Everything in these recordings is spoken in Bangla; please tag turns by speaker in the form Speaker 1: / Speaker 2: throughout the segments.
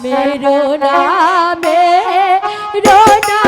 Speaker 1: मेरो नामे रोना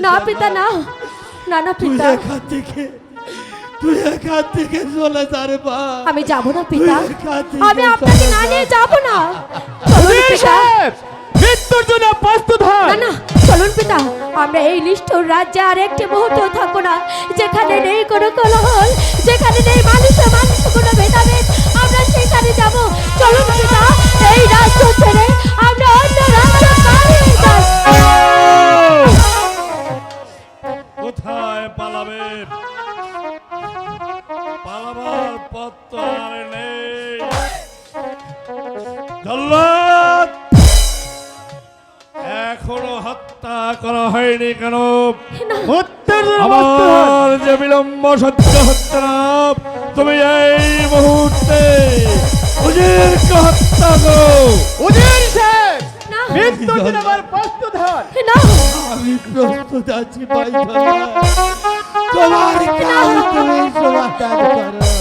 Speaker 1: ना पिता ना ना ना पिता
Speaker 2: তুই এখান থেকে চলে যা রে মা।
Speaker 1: আমি যাব না পিতা, আমি আপনাকে না নিয়ে যাব না।
Speaker 2: মৃত্যুর জন্য প্রস্তুত হন।
Speaker 1: না না চলুন পিতা, আমরা এই নিষ্ঠুর রাজ্যে আর একটি মুহূর্ত থাকবো না, যেখানে নেই কোনো কোলাহল, যেখানে নেই মানুষের কোনো ভেদাভেদ, আমরা সেখানে যাব। চলুন পিতা, এই রাজ্য ছেড়ে আমরা অন্য রাজ্যে পালিয়ে যাব।
Speaker 3: কোথায় পালাবে? পালাবার পথ তো আর নেই। জল্লাদ, এখনো হত্যা করা হয়নি কেন? আমার যে বিলম্ব সহ্য হচ্ছে না, তুমি এই মুহূর্তে উজিরকে হত্যা করো।
Speaker 2: উজির সাহেব, মৃত্যুর জন্য প্রস্তুত হন।
Speaker 1: না
Speaker 2: আমি প্রস্তুত আছি ভাই। তোমার কাজ তুমি সমাধান করো।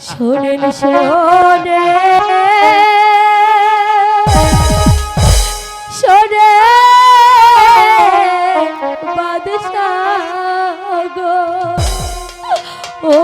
Speaker 1: শোনেন শোনে শোনে বাদশাহ গো, ও